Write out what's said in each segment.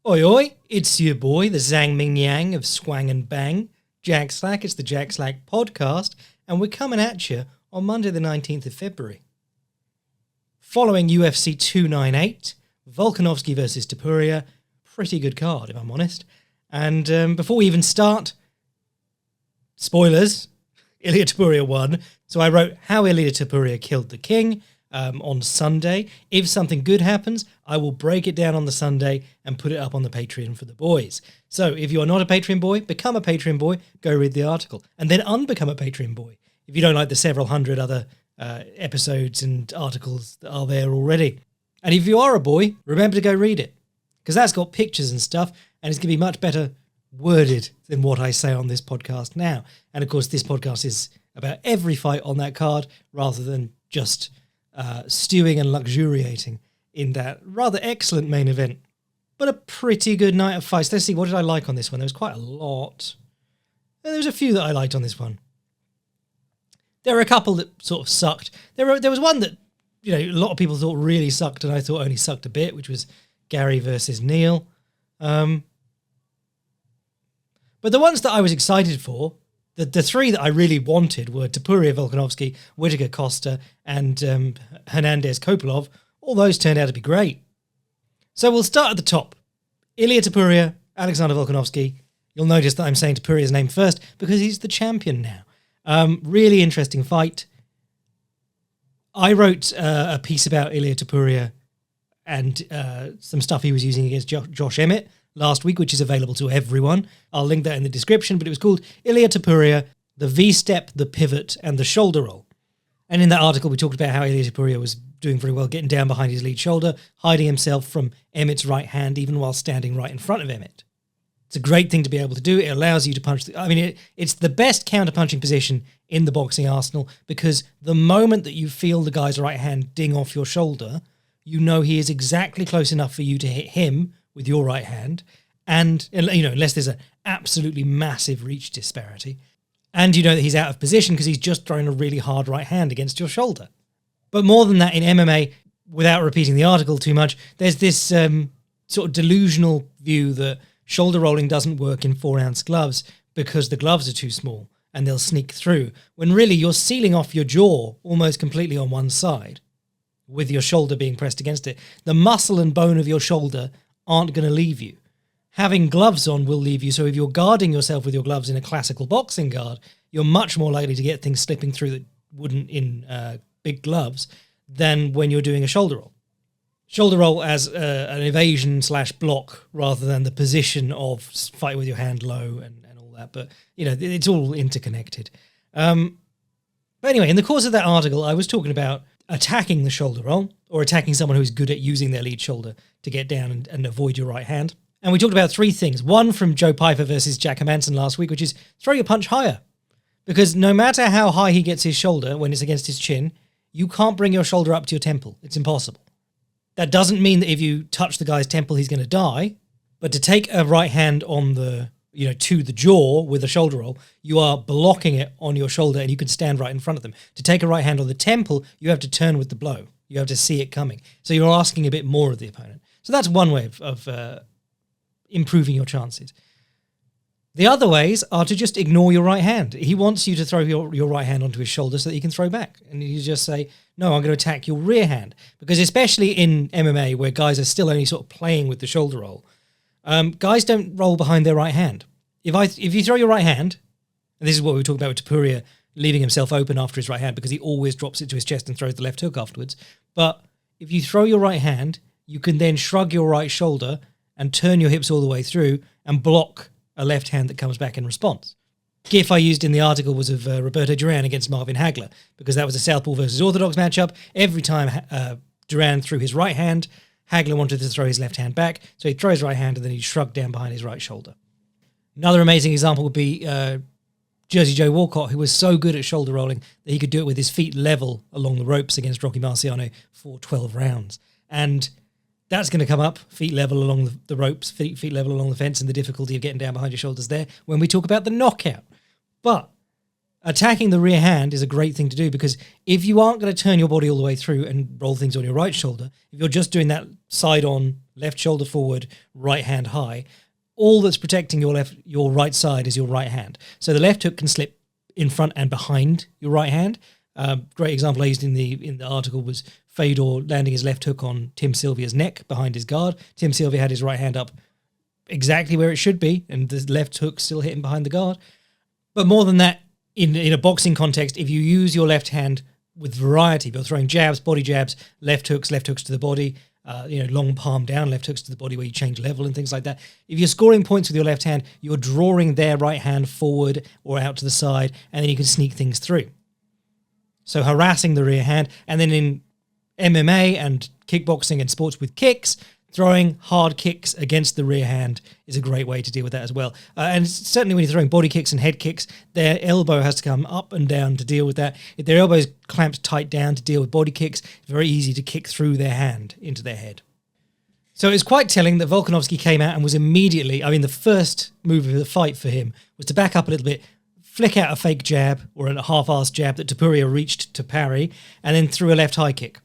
Oi oi, it's your boy, the Zhang Ming Yang of Swang and Bang, Jack Slack. It's the Jack Slack podcast, and we're coming at you on Monday the 19th of February. Following UFC 298, Volkanovski versus Topu-era, pretty good card if I'm honest. And before we even start, spoilers, Ilia Topu-era won. So I wrote how Ilia Topu-era killed the king on Sunday. If something good happens, I will break it down on the Sunday and put it up on the Patreon for the boys. So if you are not a Patreon boy, become a Patreon boy, go read the article, and then unbecome a Patreon boy if you don't like the several hundred other episodes and articles that are there already. And if you are a boy, remember to go read it, because that's got pictures and stuff, and it's going to be much better worded than what I say on this podcast now. And of course, this podcast is about every fight on that card rather than just stewing and luxuriating in that rather excellent main event. But a pretty good night of fights. Let's see, what did I like on this one? There was quite a lot. There was a few that I liked on this one. There were a couple that sort of sucked. There was one that, you know, a lot of people thought really sucked and I thought only sucked a bit, which was Gary versus Neil. But the ones that I was excited for, the three that I really wanted were Topu-era, Volkanovski, Whittaker Costa, and Hernandez Kopylov. All those turned out to be great. So we'll start at the top. Ilia Topu-era, Alexander Volkanovski. You'll notice that I'm saying Topu-era's name first because he's the champion now. Really interesting fight. I wrote a piece about Ilia Topu-era and some stuff he was using against Josh Emmett last week, which is available to everyone. I'll link that in the description, but it was called Ilia Topu-era, the V-step, the pivot, and the shoulder roll. And in that article, we talked about how Ilia Topu-era was doing very well, getting down behind his lead shoulder, hiding himself from Emmett's right hand, even while standing right in front of Emmett. It's a great thing to be able to do. It allows you to punch. It's the best counter-punching position in the boxing arsenal, because the moment that you feel the guy's right hand ding off your shoulder, you know he is exactly close enough for you to hit him with your right hand, and, you know, unless there's an absolutely massive reach disparity, and you know that he's out of position because he's just thrown a really hard right hand against your shoulder. But more than that, in MMA, without repeating the article too much, there's this sort of delusional view that shoulder rolling doesn't work in 4-ounce gloves because the gloves are too small and they'll sneak through, when really you're sealing off your jaw almost completely on one side with your shoulder being pressed against it. The muscle and bone of your shoulder aren't going to leave you. Having gloves on will leave you, so if you're guarding yourself with your gloves in a classical boxing guard, you're much more likely to get things slipping through that wouldn't in big gloves than when you're doing a shoulder roll. Shoulder roll as an evasion / block rather than the position of fight with your hand low and all that. But, you know, it's all interconnected. But anyway, in the course of that article, I was talking about attacking the shoulder roll or attacking someone who's good at using their lead shoulder to get down and avoid your right hand. And we talked about three things. One from Joe Pyfer versus Jack Hermansson last week, which is throw your punch higher. Because no matter how high he gets his shoulder when it's against his chin, you can't bring your shoulder up to your temple. It's impossible. That doesn't mean that if you touch the guy's temple, he's going to die. But to take a right hand on the, you know, to the jaw with a shoulder roll, you are blocking it on your shoulder and you can stand right in front of them. To take a right hand on the temple, you have to turn with the blow. You have to see it coming. So you're asking a bit more of the opponent. So that's one way of improving your chances. The other ways are to just ignore your right hand. He wants you to throw your right hand onto his shoulder so that he can throw back. And you just say, no, I'm going to attack your rear hand. Because especially in MMA, where guys are still only sort of playing with the shoulder roll, guys don't roll behind their right hand. If you throw your right hand, and this is what we were talking about with Topu-era leaving himself open after his right hand because he always drops it to his chest and throws the left hook afterwards. But if you throw your right hand, you can then shrug your right shoulder and turn your hips all the way through and block a left hand that comes back in response. GIF I used in the article was of Roberto Duran against Marvin Hagler, because that was a Southpaw versus Orthodox matchup. Every time Duran threw his right hand, Hagler wanted to throw his left hand back, so he'd throw his right hand and then he'd shrug down behind his right shoulder. Another amazing example would be Jersey Joe Walcott, who was so good at shoulder rolling that he could do it with his feet level along the ropes against Rocky Marciano for 12 rounds. And that's going to come up, feet level along the ropes, feet level along the fence, and the difficulty of getting down behind your shoulders there when we talk about the knockout. But Attacking the rear hand is a great thing to do, because if you aren't going to turn your body all the way through and roll things on your right shoulder, if you're just doing that side on, left shoulder forward, right hand high, all that's protecting your right side is your right hand. So the left hook can slip in front and behind your right hand. Great example I used in the article was Fedor landing his left hook on Tim Sylvia's neck behind his guard. Tim Sylvia had his right hand up exactly where it should be, and the left hook still hitting behind the guard. But more than that, in a boxing context, if you use your left hand with variety, if you're throwing jabs, body jabs, left hooks to the body, long palm down, left hooks to the body where you change level and things like that. If you're scoring points with your left hand, you're drawing their right hand forward or out to the side, and then you can sneak things through. So harassing the rear hand. And then in MMA and kickboxing and sports with kicks, throwing hard kicks against the rear hand is a great way to deal with that as well. And certainly when you're throwing body kicks and head kicks, their elbow has to come up and down to deal with that. If their elbow is clamped tight down to deal with body kicks, it's very easy to kick through their hand into their head. So it's quite telling that Volkanovski came out and was immediately, the first move of the fight for him was to back up a little bit, flick out a fake jab or a half-assed jab that Topu-era reached to parry, and then threw a left high kick,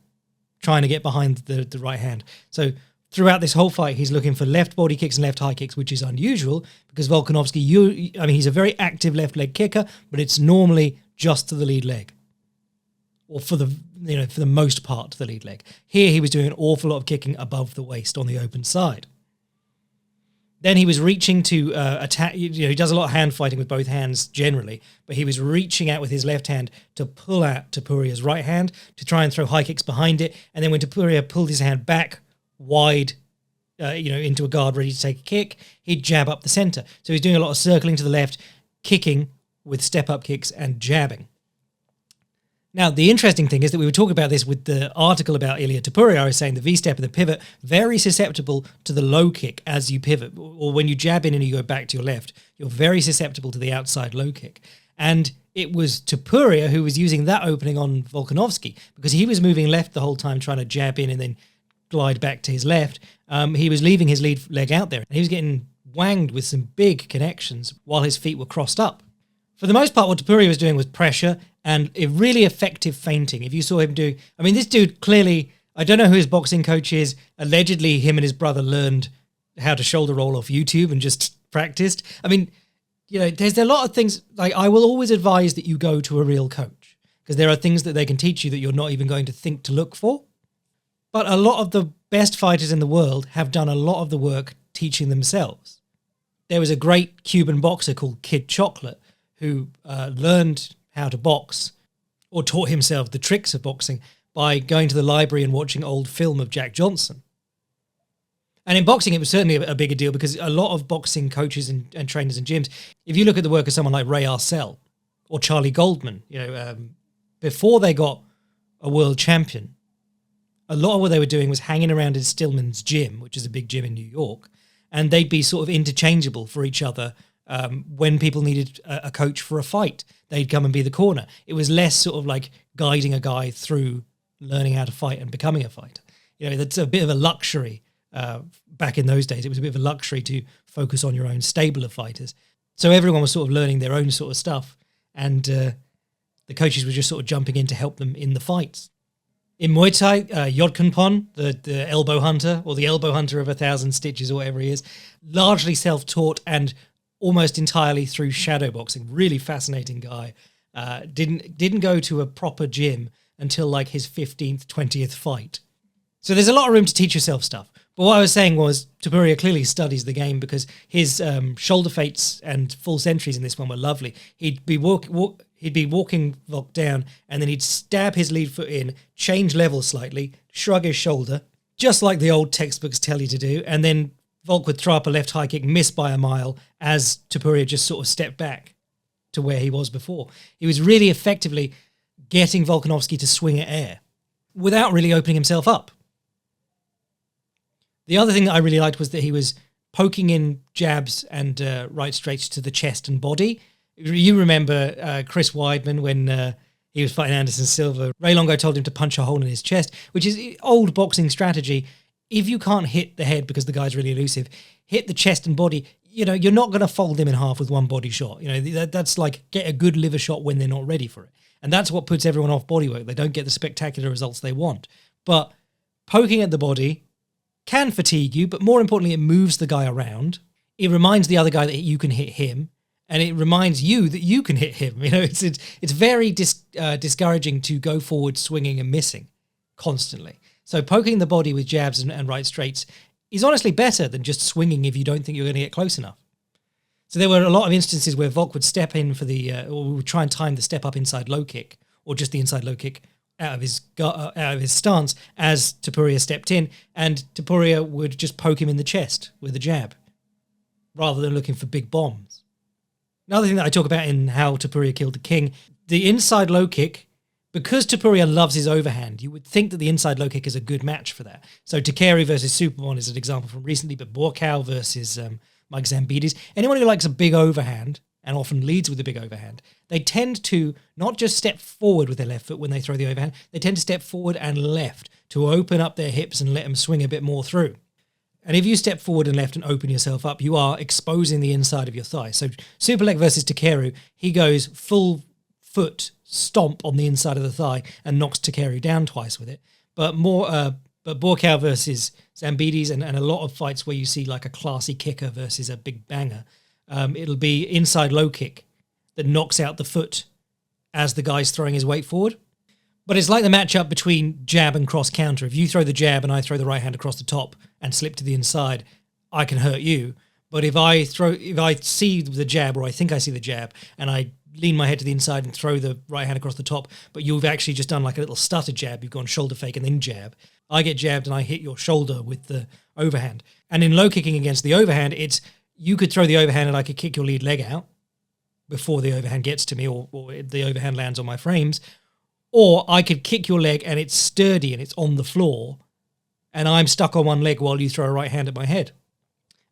trying to get behind the right hand. So throughout this whole fight, he's looking for left body kicks and left high kicks, which is unusual because Volkanovski, he's a very active left leg kicker, but it's normally just to the lead leg, or for the most part to the lead leg. Here he was doing an awful lot of kicking above the waist on the open side. Then he was reaching to attack. He does a lot of hand fighting with both hands generally, but he was reaching out with his left hand to pull out Topu-era's right hand to try and throw high kicks behind it. And then when Topu-era pulled his hand back wide, into a guard ready to take a kick, he'd jab up the center. So he's doing a lot of circling to the left, kicking with step-up kicks and jabbing. Now, the interesting thing is that we were talking about this with the article about Ilia Topu-era. I was saying the V-step and the pivot, very susceptible to the low kick as you pivot. Or when you jab in and you go back to your left, you're very susceptible to the outside low kick. And it was Topu-era who was using that opening on Volkanovski, because he was moving left the whole time, trying to jab in and then glide back to his left. He was leaving his lead leg out there, and he was getting wanged with some big connections while his feet were crossed up. For the most part, what Topu-era was doing was pressure and a really effective feinting. If you saw him do... this dude clearly... I don't know who his boxing coach is. Allegedly, him and his brother learned how to shoulder roll off YouTube and just practiced. There's a lot of things... I will always advise that you go to a real coach, because there are things that they can teach you that you're not even going to think to look for. But a lot of the best fighters in the world have done a lot of the work teaching themselves. There was a great Cuban boxer called Kid Chocolate who learned how to box, or taught himself the tricks of boxing, by going to the library and watching old film of Jack Johnson. And in boxing, it was certainly a bigger deal, because a lot of boxing coaches and trainers and gyms, if you look at the work of someone like Ray Arcel or Charlie Goldman, before they got a world champion, a lot of what they were doing was hanging around in Stillman's gym, which is a big gym in New York, and they'd be sort of interchangeable for each other. When people needed a coach for a fight, they'd come and be the corner. It was less sort of like guiding a guy through learning how to fight and becoming a fighter. That's a bit of a luxury. Back in those days, it was a bit of a luxury to focus on your own stable of fighters. So everyone was sort of learning their own sort of stuff, and the coaches were just sort of jumping in to help them in the fights. In Muay Thai, Yodkanpon, the elbow hunter, or the elbow hunter of 1,000 stitches, or whatever he is, largely self-taught and almost entirely through shadow boxing. Really fascinating guy. Didn't go to a proper gym until like his 15th, 20th fight. So there's a lot of room to teach yourself stuff. But what I was saying was, Topu-era clearly studies the game, because his shoulder feints and full centuries in this one were lovely. He'd be walking Volk down, and then he'd stab his lead foot in, change level slightly, shrug his shoulder, just like the old textbooks tell you to do, and then Volk would throw up a left high kick, miss by a mile, as Topu-era just sort of stepped back to where he was before. He was really effectively getting Volkanovski to swing at air without really opening himself up. The other thing that I really liked was that he was poking in jabs and right straights to the chest and body. You remember Chris Weidman when he was fighting Anderson Silva. Ray Longo told him to punch a hole in his chest, which is old boxing strategy. if you can't hit the head because the guy's really elusive, hit the chest and body. You're not going to fold him in half with one body shot. That's like get a good liver shot when they're not ready for it. And that's what puts everyone off bodywork. They don't get the spectacular results they want. But poking at the body can fatigue you, but more importantly, it moves the guy around. It reminds the other guy that you can hit him, and it reminds you that you can hit him. It's very discouraging to go forward swinging and missing constantly. So poking the body with jabs and right straights is honestly better than just swinging if you don't think you're going to get close enough. So there were a lot of instances where Volk would step in for or would try and time the step up inside low kick, or just the inside low kick out of his stance as Topu-era stepped in, and Topu-era would just poke him in the chest with a jab, rather than looking for big bombs. Another thing that I talk about in how Topu-era killed the king, the inside low kick. Because Topu-era loves his overhand, you would think that the inside low kick is a good match for that. So Takeri versus Supermon is an example from recently, but Borkow versus Mike Zambides. Anyone who likes a big overhand, and often leads with a big overhand, they tend to not just step forward with their left foot when they throw the overhand, they tend to step forward and left to open up their hips and let them swing a bit more through. And if you step forward and left and open yourself up, you are exposing the inside of your thigh. So Superleg versus Takeru, he goes full foot stomp on the inside of the thigh and knocks Takeru down twice with it. But Borkow versus Zambides and a lot of fights where you see like a classy kicker versus a big banger, it'll be inside low kick that knocks out the foot as the guy's throwing his weight forward. But it's like the matchup between jab and cross counter. If you throw the jab and I throw the right hand across the top and slip to the inside, I can hurt you. But if I see the jab, or I think I see the jab, and I lean my head to the inside and throw the right hand across the top, but you've actually just done like a little stutter jab, you've gone shoulder fake and then jab, I get jabbed and I hit your shoulder with the overhand. And in low kicking against the overhand, it's you could throw the overhand and I could kick your lead leg out before the overhand gets to me, or the overhand lands on my frames, or I could kick your leg and it's sturdy and it's on the floor and I'm stuck on one leg while you throw a right hand at my head.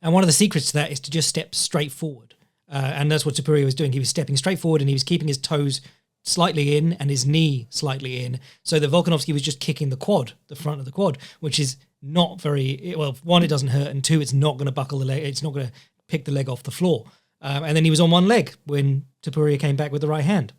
And one of the secrets to that is to just step straight forward. And that's what Topu-era was doing. He was stepping straight forward and he was keeping his toes slightly in and his knee slightly in, so that Volkanovski was just kicking the quad, the front of the quad, which is not very, well, one, it doesn't hurt, and two, it's not going to buckle the leg, it's not going to pick the leg off the floor. And then he was on one leg when Topu-era came back with the right hand.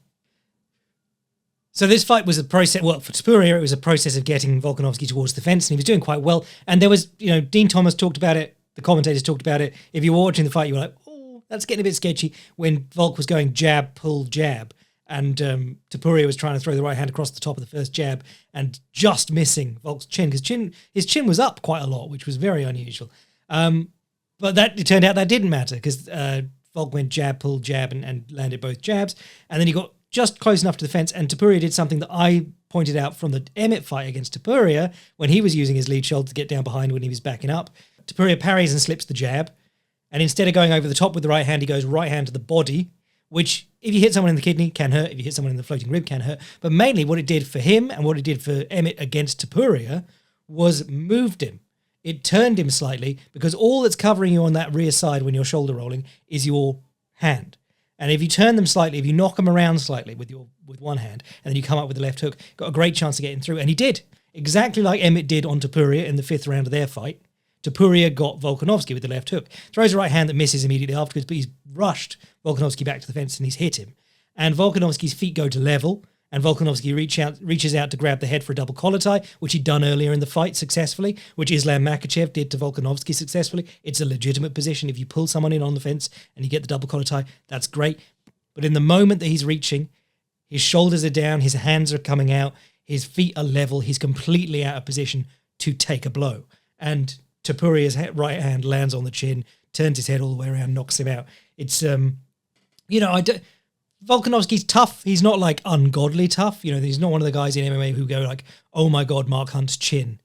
So this fight was a process, well, for Topu-era, it was a process of getting Volkanovski towards the fence, and he was doing quite well. And there was, Dean Thomas talked about it, the commentators talked about it. If you were watching the fight, you were like, oh, that's getting a bit sketchy, when Volk was going jab, pull, jab, and Topu-era was trying to throw the right hand across the top of the first jab and just missing Volk's chin, because his chin was up quite a lot, which was very unusual. But it turned out that didn't matter, because Volk went jab, pull, jab, and landed both jabs, and then he got just close enough to the fence, and Topu-era did something that I pointed out from the Emmett fight against Topu-era when he was using his lead shoulder to get down behind when he was backing up. Topu-era parries and slips the jab, and instead of going over the top with the right hand, he goes right hand to the body, which, if you hit someone in the kidney, can hurt. If you hit someone in the floating rib, can hurt. But mainly what it did for him and what it did for Emmett against Topu-era was moved him. It turned him slightly, because all that's covering you on that rear side when you're shoulder rolling is your hand. And if you turn them slightly, if you knock them around slightly with one hand, and then you come up with the left hook, got a great chance of getting through. And he did, exactly like Emmett did on Topu-era in the 5th round of their fight. Topu-era got Volkanovski with the left hook. Throws a right hand that misses immediately afterwards, but he's rushed Volkanovski back to the fence and he's hit him. And Volkanovski's feet go to level, and Volkanovski reaches out to grab the head for a double collar tie, which he'd done earlier in the fight successfully, which Islam Makhachev did to Volkanovski successfully. It's a legitimate position. If you pull someone in on the fence and you get the double collar tie, that's great. But in the moment that he's reaching, his shoulders are down, his hands are coming out, his feet are level, he's completely out of position to take a blow. And Topu-era's right hand lands on the chin, turns his head all the way around, knocks him out. It's, Volkanovski's tough. He's not like ungodly tough. He's not one of the guys in MMA who go like, oh my God, Mark Hunt's chin.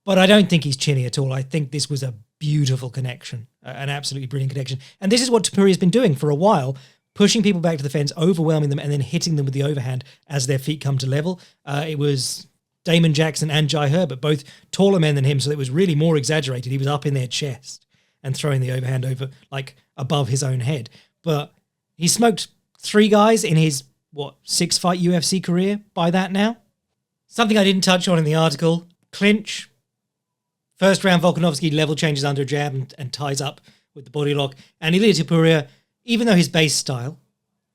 But I don't think he's chinny at all. I think this was a beautiful connection, an absolutely brilliant connection. And this is what Topu-era has been doing for a while, pushing people back to the fence, overwhelming them, and then hitting them with the overhand as their feet come to level. It was Damon Jackson and Jai Herbert, both taller men than him, so it was really more exaggerated. He was up in their chest and throwing the overhand over, like, above his own head. But he smoked 3 guys in his, 6-fight UFC career by that now? Something I didn't touch on in the article, clinch, First round, Volkanovski level changes under a jab and ties up with the body lock. And Ilia Topuria, even though his base style,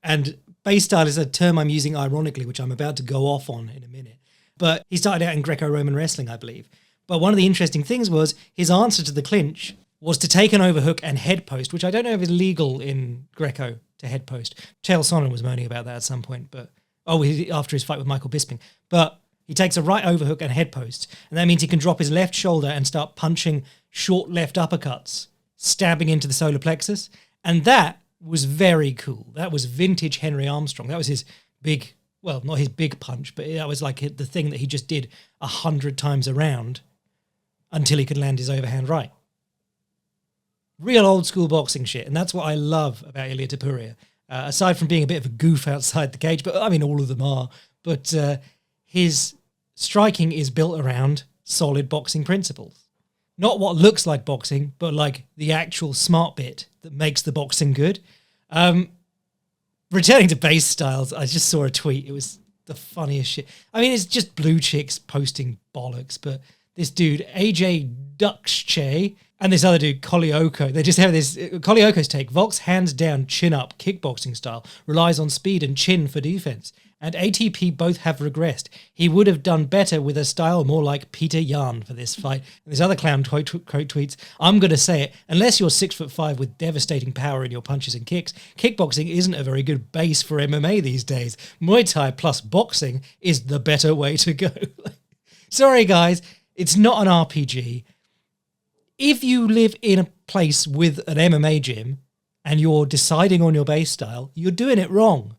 and base style is a term I'm using ironically, which I'm about to go off on in a minute, but he started out in Greco-Roman wrestling, I believe. But one of the interesting things was his answer to the clinch was to take an overhook and head post, which I don't know if is legal in Greco to head post. Chael Sonnen was moaning about that at some point, but after his fight with Michael Bisping. But he takes a right overhook and head post, and that means he can drop his left shoulder and start punching short left uppercuts, stabbing into the solar plexus. And that was very cool. That was vintage Henry Armstrong. That was his big, well, not his big punch, but that was like the thing that he just did 100 times around until he could land his overhand right. Real old school boxing shit. And that's what I love about Ilia Topuria. Aside from being a bit of a goof outside the cage, but I mean, all of them are. But his striking is built around solid boxing principles. Not what looks like boxing, but like the actual smart bit that makes the boxing good. Returning to base styles, I just saw a tweet. It was the funniest shit. I mean, it's just blue chicks posting bollocks, but this dude, AJ Duxche, and this other dude, Kolioko, they just have this, Kolioko's take, Volk's hands down, chin up, kickboxing style, relies on speed and chin for defense. And ATP both have regressed. He would have done better with a style more like Peter Yan for this fight. And this other clown quote tweets, I'm going to say it, unless you're 6'5" with devastating power in your punches and kicks, kickboxing isn't a very good base for MMA these days. Muay Thai plus boxing is the better way to go. Sorry, guys, it's not an RPG. If you live in a place with an MMA gym and you're deciding on your base style, you're doing it wrong.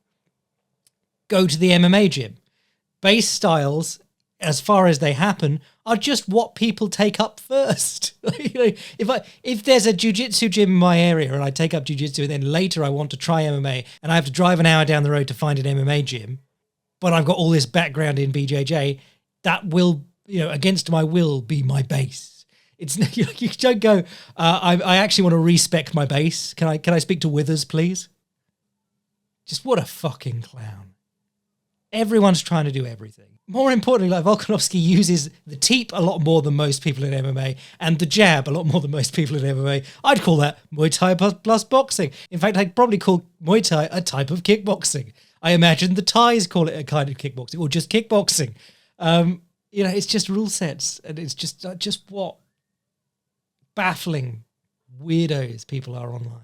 Go to the MMA gym. Base styles, as far as they happen, are just what people take up first. If there's a jiu-jitsu gym in my area and I take up jiu-jitsu and then later I want to try MMA and I have to drive an hour down the road to find an MMA gym, but I've got all this background in BJJ, that will, against my will, be my base. It's you don't go, I actually want to respec my base. Can I speak to Withers, please? Just what a fucking clown. Everyone's trying to do everything. More importantly, like Volkanovski uses the teep a lot more than most people in MMA and the jab a lot more than most people in MMA. I'd call that Muay Thai plus boxing. In fact, I'd probably call Muay Thai a type of kickboxing. I imagine the Thais call it a kind of kickboxing or just kickboxing. It's just rule sets, and it's just what baffling weirdos people are online.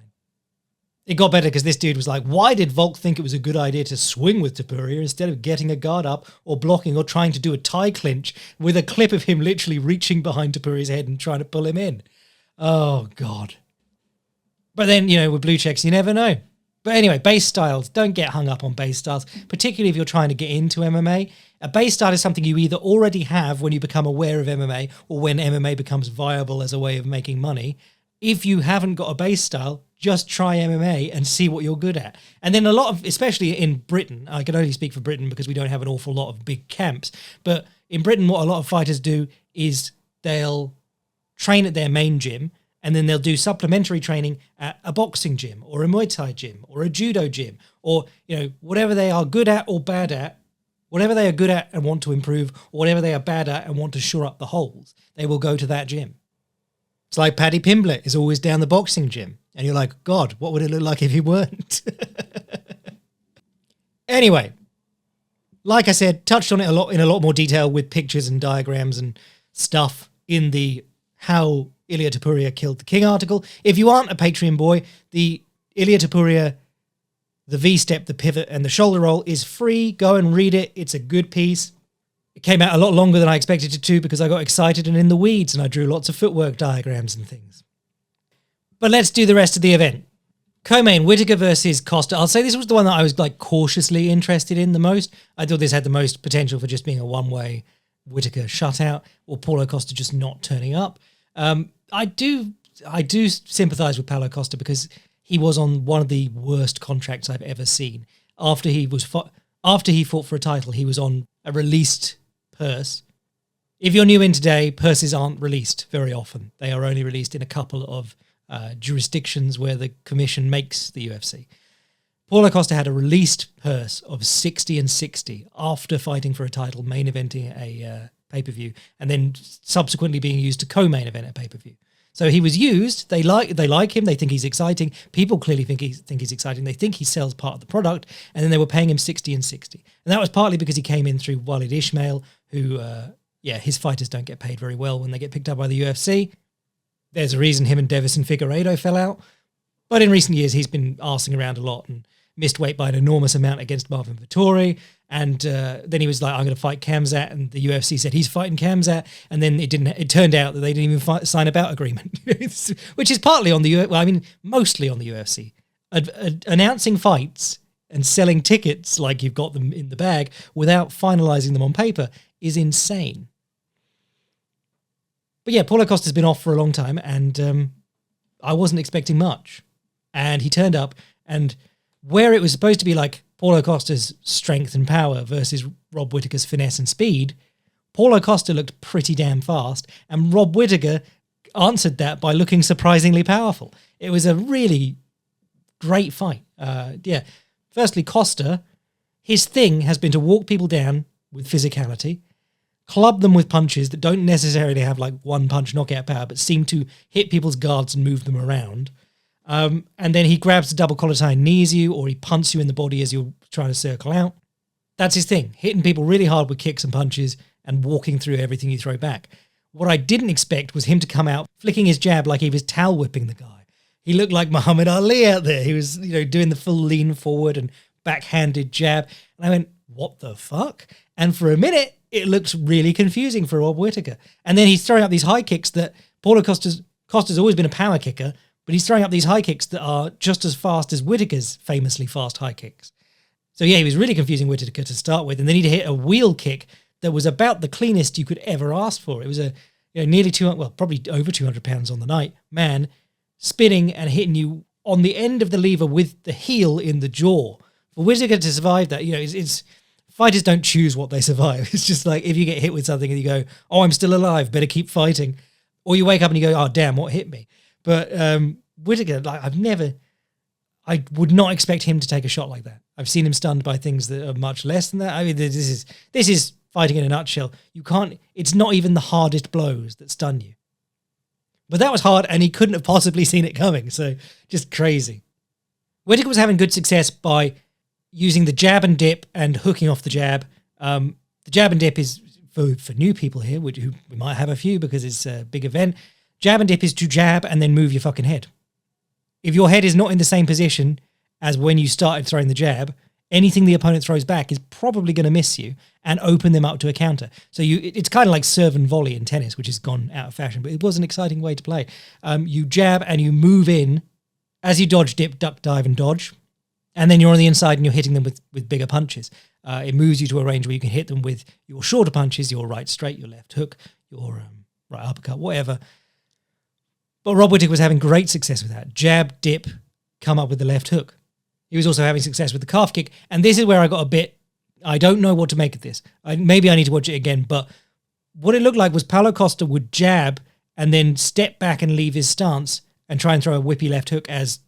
It got better because this dude was like, why did Volk think it was a good idea to swing with Topuria instead of getting a guard up or blocking or trying to do a tie clinch with a clip of him literally reaching behind Topuria's head and trying to pull him in? Oh, God. But then, with blue checks, you never know. But anyway, base styles. Don't get hung up on base styles, particularly if you're trying to get into MMA. A base style is something you either already have when you become aware of MMA or when MMA becomes viable as a way of making money. If you haven't got a base style, just try MMA and see what you're good at. And then a lot of, especially in Britain, I can only speak for Britain because we don't have an awful lot of big camps, but in Britain, what a lot of fighters do is they'll train at their main gym and then they'll do supplementary training at a boxing gym or a Muay Thai gym or a judo gym or, whatever they are good at or bad at, whatever they are good at and want to improve, or whatever they are bad at and want to shore up the holes, they will go to that gym. It's like Paddy Pimblett is always down the boxing gym. And you're like, God, what would it look like if he weren't? Anyway, like I said, touched on it in a lot more detail with pictures and diagrams and stuff in the How Ilia Topuria Killed the King article. If you aren't a Patreon boy, the Ilia Topuria, the V-step, the pivot, and the shoulder roll is free. Go and read it. It's a good piece. It came out a lot longer than I expected it to because I got excited and in the weeds and I drew lots of footwork diagrams and things. But let's do the rest of the event. Co-main, Whittaker versus Costa. I'll say this was the one that I was cautiously interested in the most. I thought this had the most potential for just being a one-way Whittaker shutout or Paulo Costa just not turning up. I do sympathise with Paulo Costa because he was on one of the worst contracts I've ever seen. After he fought for a title, he was on a released purse. If you're new in today, purses aren't released very often. They are only released in a couple of jurisdictions where the commission makes the UFC. Paulo Costa had a released purse of 60 and 60 after fighting for a title, main eventing pay-per-view, and then subsequently being used to co-main event a pay-per-view. So he was used. They like him. They think he's exciting. People clearly think he's exciting. They think he sells part of the product, and then they were paying him 60 and 60. And that was partly because he came in through Walid Ismail, who, his fighters don't get paid very well when they get picked up by the UFC. There's a reason him and Davison Figueiredo fell out. But in recent years, he's been arsing around a lot and missed weight by an enormous amount against Marvin Vettori. And then he was like, I'm going to fight Khamzat. And the UFC said he's fighting Khamzat. And then it turned out that they didn't even sign a bout agreement, which is partly on the mostly on the UFC. Announcing fights and selling tickets like you've got them in the bag without finalizing them on paper is insane. But yeah, Paulo Costa's been off for a long time, and I wasn't expecting much. And he turned up, and where it was supposed to be like Paulo Costa's strength and power versus Rob Whittaker's finesse and speed, Paulo Costa looked pretty damn fast, and Rob Whittaker answered that by looking surprisingly powerful. It was a really great fight. Firstly, Costa, his thing has been to walk people down with physicality, club them with punches that don't necessarily have like one punch knockout power, but seem to hit people's guards and move them around. And then he grabs the double collar tie and knees you, or he punts you in the body as you're trying to circle out. That's his thing, hitting people really hard with kicks and punches and walking through everything you throw back. What I didn't expect was him to come out flicking his jab like he was towel whipping the guy. He looked like Muhammad Ali out there. He was, doing the full lean forward and backhanded jab. And I went, what the fuck? And for a minute, it looked really confusing for Rob Whittaker. And then he's throwing up these high kicks that Paulo Costa's always been a power kicker, but he's throwing up these high kicks that are just as fast as Whittaker's famously fast high kicks. So yeah, he was really confusing Whittaker to start with. And then he'd hit a wheel kick that was about the cleanest you could ever ask for. It was a nearly 200, well, probably over 200 pounds on the night, man, spinning and hitting you on the end of the lever with the heel in the jaw. For Whittaker to survive that, it's fighters don't choose what they survive. It's just like if you get hit with something and you go, oh, I'm still alive, better keep fighting. Or you wake up and you go, oh, damn, what hit me? But Whittaker, I would not expect him to take a shot like that. I've seen him stunned by things that are much less than that. I mean, this is fighting in a nutshell. It's not even the hardest blows that stun you. But that was hard, and he couldn't have possibly seen it coming, so just crazy. Whittaker was having good success by using the jab and dip and hooking off the jab. The jab and dip is, for new people here, who we might have a few because it's a big event, jab and dip is to jab and then move your fucking head. If your head is not in the same position as when you started throwing the jab, anything the opponent throws back is probably going to miss you and open them up to a counter. So it's kind of like serve and volley in tennis, which has gone out of fashion, but it was an exciting way to play. You jab and you move in as you dodge, dip, duck, dive, and dodge. And then you're on the inside and you're hitting them with bigger punches. It moves you to a range where you can hit them with your shorter punches, your right straight, your left hook, your right uppercut, whatever. But Rob Whittaker was having great success with that. Jab, dip, come up with the left hook. He was also having success with the calf kick. And this is where I got a bit, I don't know what to make of this. Maybe I need to watch it again. But what it looked like was Paulo Costa would jab and then step back and leave his stance and try and throw a whippy left hook as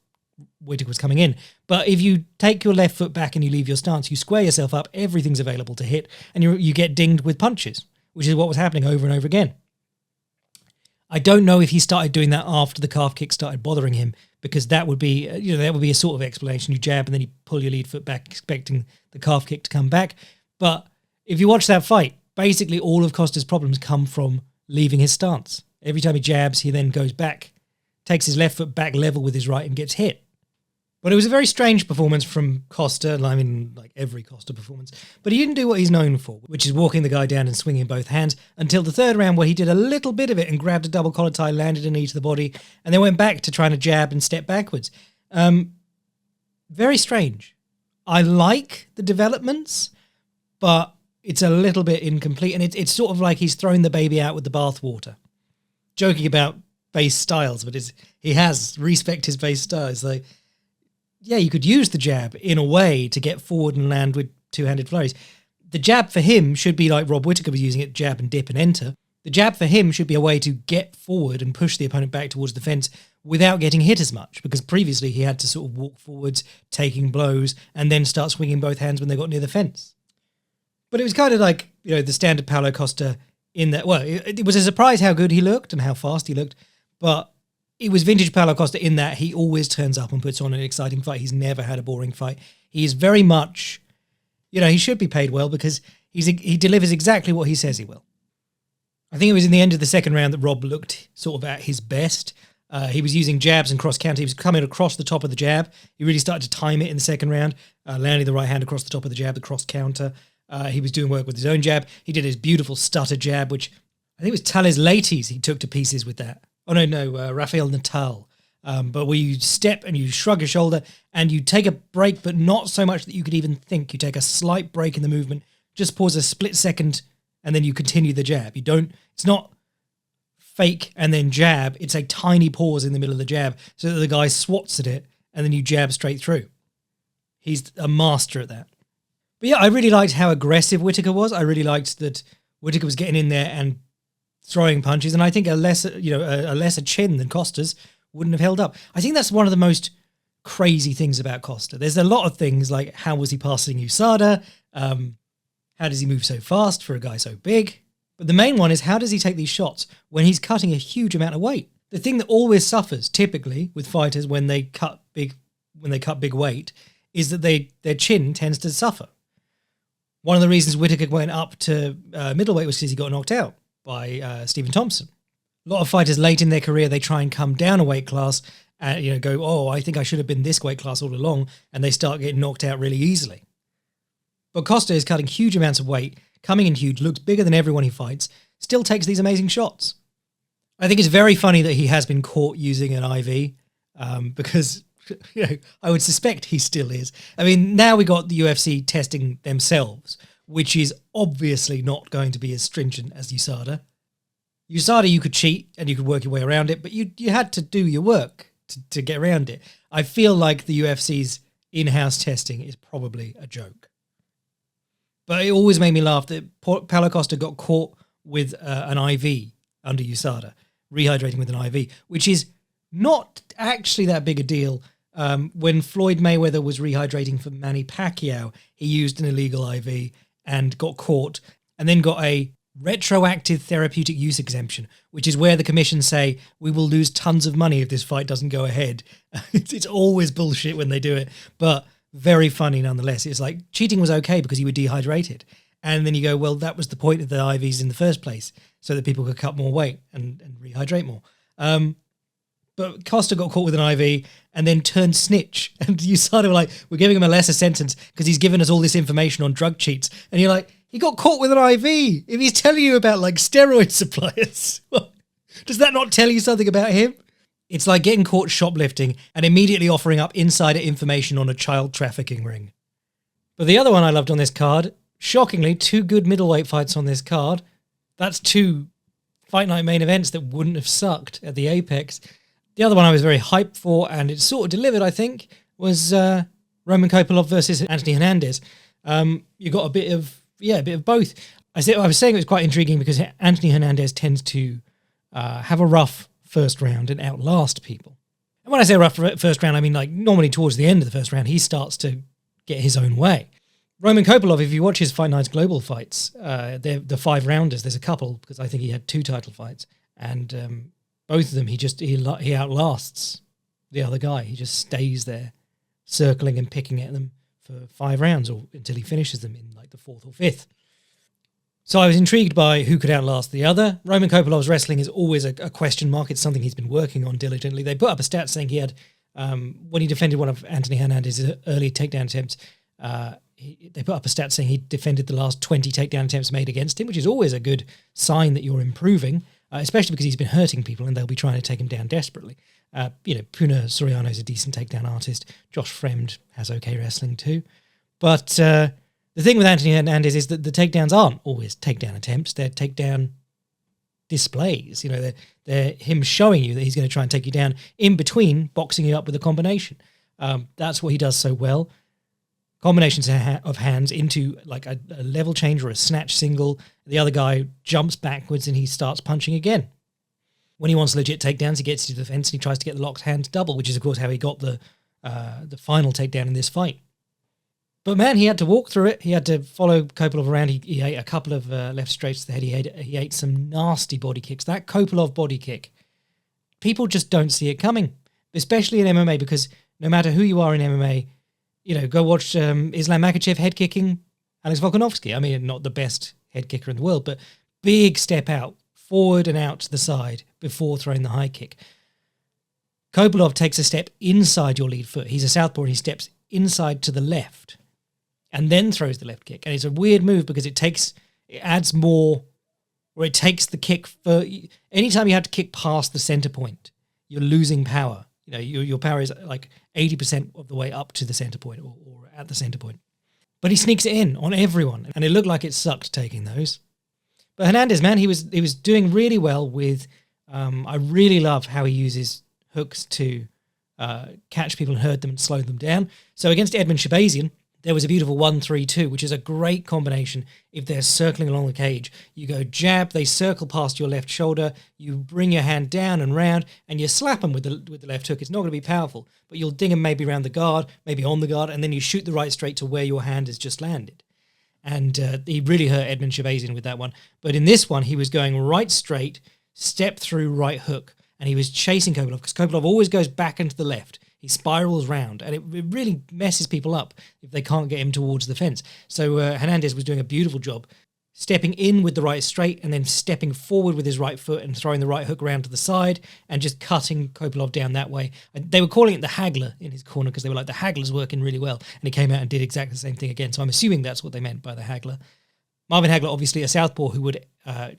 Whittaker was coming in. But if you take your left foot back and you leave your stance, you square yourself up, everything's available to hit, and you get dinged with punches, which is what was happening over and over again. I don't know if he started doing that after the calf kick started bothering him, because that would be a sort of explanation. You jab and then you pull your lead foot back, expecting the calf kick to come back. But if you watch that fight, basically all of Costa's problems come from leaving his stance. Every time he jabs, he then goes back, takes his left foot back level with his right and gets hit. But it was a very strange performance from Costa. I mean, like every Costa performance. But he didn't do what he's known for, which is walking the guy down and swinging both hands, until the third round where he did a little bit of it and grabbed a double collar tie, landed a knee to the body, and then went back to trying to jab and step backwards. Very strange. I like the developments, but it's a little bit incomplete. And it's sort of like he's thrown the baby out with the bathwater. Joking about base styles, but he has respect his base styles. Like, yeah, you could use the jab in a way to get forward and land with two-handed flurries. The jab for him should be like Rob Whittaker was using it, jab and dip and enter. The jab for him should be a way to get forward and push the opponent back towards the fence without getting hit as much, because previously he had to sort of walk forwards, taking blows, and then start swinging both hands when they got near the fence. But it was kind of like, the standard Paulo Costa in that. Well, it was a surprise how good he looked and how fast he looked, but it was vintage Paulo Costa in that he always turns up and puts on an exciting fight. He's never had a boring fight. He is very much, he should be paid well because he delivers exactly what he says he will. I think it was in the end of the second round that Rob looked sort of at his best. He was using jabs and cross counter. He was coming across the top of the jab. He really started to time it in the second round, landing the right hand across the top of the jab, the cross counter. He was doing work with his own jab. He did his beautiful stutter jab, which I think it was Thales Leites he took to pieces with that. Oh, no, Rafael Natal. But where you step and you shrug your shoulder and you take a break, but not so much that you could even think. You take a slight break in the movement, just pause a split second, and then you continue the jab. It's not fake and then jab. It's a tiny pause in the middle of the jab so that the guy swats at it and then you jab straight through. He's a master at that. But yeah, I really liked how aggressive Whittaker was. I really liked that Whittaker was getting in there and throwing punches. And I think a lesser chin than Costa's wouldn't have held up. I think that's one of the most crazy things about Costa. There's a lot of things like how was he passing USADA? How does he move so fast for a guy so big? But the main one is how does he take these shots when he's cutting a huge amount of weight? The thing that always suffers typically with fighters when they cut big weight is that their chin tends to suffer. One of the reasons Whittaker went up to middleweight was because he got knocked out by Stephen Thompson. A lot of fighters late in their career, they try and come down a weight class and go, oh, I think I should have been this weight class all along, and they start getting knocked out really easily. But Costa is cutting huge amounts of weight, coming in huge, looks bigger than everyone he fights, still takes these amazing shots. I think it's very funny that he has been caught using an IV because I would suspect he still is. I mean, now we got the UFC testing themselves, which is obviously not going to be as stringent as USADA. USADA, you could cheat and you could work your way around it, but you had to do your work to get around it. I feel like the UFC's in-house testing is probably a joke. But it always made me laugh that Paulo Costa got caught with an IV under USADA, rehydrating with an IV, which is not actually that big a deal. When Floyd Mayweather was rehydrating for Manny Pacquiao, he used an illegal IV and got caught and then got a retroactive therapeutic use exemption, which is where the commission say, we will lose tons of money if this fight doesn't go ahead. It's always bullshit when they do it, but very funny nonetheless. It's like cheating was okay because you were dehydrated. And then you go, well, that was the point of the IVs in the first place, so that people could cut more weight and rehydrate more. But Costa got caught with an IV and then turned snitch. And you sort of like, we're giving him a lesser sentence because he's given us all this information on drug cheats. And you're like, he got caught with an IV. If he's telling you about like steroid suppliers, does that not tell you something about him? It's like getting caught shoplifting and immediately offering up insider information on a child trafficking ring. But the other one I loved on this card, shockingly, 2 good middleweight fights on this card. That's 2 Fight Night main events that wouldn't have sucked at the Apex. The other one I was very hyped for, and it sort of delivered, I think, was Roman Kopylov versus Anthony Hernandez. You got a bit of both. I was saying it was quite intriguing because Anthony Hernandez tends to have a rough first round and outlast people. And when I say rough first round, I mean like normally towards the end of the first round, he starts to get his own way. Roman Kopylov, if you watch his Fight Night's global fights, they're the 5-rounders. There's a couple because I think he had 2 title fights, and both of them he outlasts the other guy. He just stays there, circling and picking at them for 5 rounds or until he finishes them in like the 4th or 5th. So I was intrigued by who could outlast the other. Roman Kopilov's wrestling is always a question mark. It's something he's been working on diligently. They put up a stat saying he had, when he defended one of Anthony Hernandez's early takedown attempts, they put up a stat saying he defended the last 20 takedown attempts made against him, which is always a good sign that you're improving, especially because he's been hurting people and they'll be trying to take him down desperately. Puna Soriano is a decent takedown artist. Josh Fremd has okay wrestling too. But the thing with Anthony Hernandez is that the takedowns aren't always takedown attempts. They're takedown displays. They're him showing you that he's going to try and take you down in between boxing you up with a combination. That's what he does so well. Combinations of hands into like a level change or a snatch single. The other guy jumps backwards and he starts punching again. When he wants legit takedowns, he gets to the fence and he tries to get the locked hands double, which is, of course, how he got the final takedown in this fight. But man, he had to walk through it. He had to follow Kopylov around. He ate a couple of left straights to the head. He ate some nasty body kicks. That Kopylov body kick, people just don't see it coming, especially in MMA, because no matter who you are in MMA, go watch Islam Makhachev head kicking Alex Volkanovski. I mean, not the best head kicker in the world, but big step out, forward and out to the side before throwing the high kick. Kopylov takes a step inside your lead foot. He's a southpaw and he steps inside to the left and then throws the left kick. And it's a weird move because it adds more, or it takes the kick for, anytime you have to kick past the center point, you're losing power. Your power is like 80% of the way up to the center point or at the center point. But he sneaks it in on everyone, and it looked like it sucked taking those. But Hernandez, man, he was doing really well with, I really love how he uses hooks to catch people and herd them and slow them down. So against Edmund Shabazian, there was a beautiful 1-3-2, which is a great combination. If they're circling along the cage, you go jab, they circle past your left shoulder, you bring your hand down and round, and you slap them with the left hook. It's not going to be powerful, but you'll ding them maybe around the guard, maybe on the guard, and then you shoot the right straight to where your hand has just landed. And he really hurt Edmund Shabazian with that one. But in this one, he was going right straight, step through right hook, and he was chasing Kopylov, because Kopylov always goes back into the left. He spirals round, and it really messes people up if they can't get him towards the fence. So Hernandez was doing a beautiful job, stepping in with the right straight and then stepping forward with his right foot and throwing the right hook around to the side and just cutting Kopylov down that way. They were calling it the haggler in his corner because they were like, the haggler's working really well. And he came out and did exactly the same thing again. So I'm assuming that's what they meant by the haggler. Marvin Hagler, obviously a southpaw who would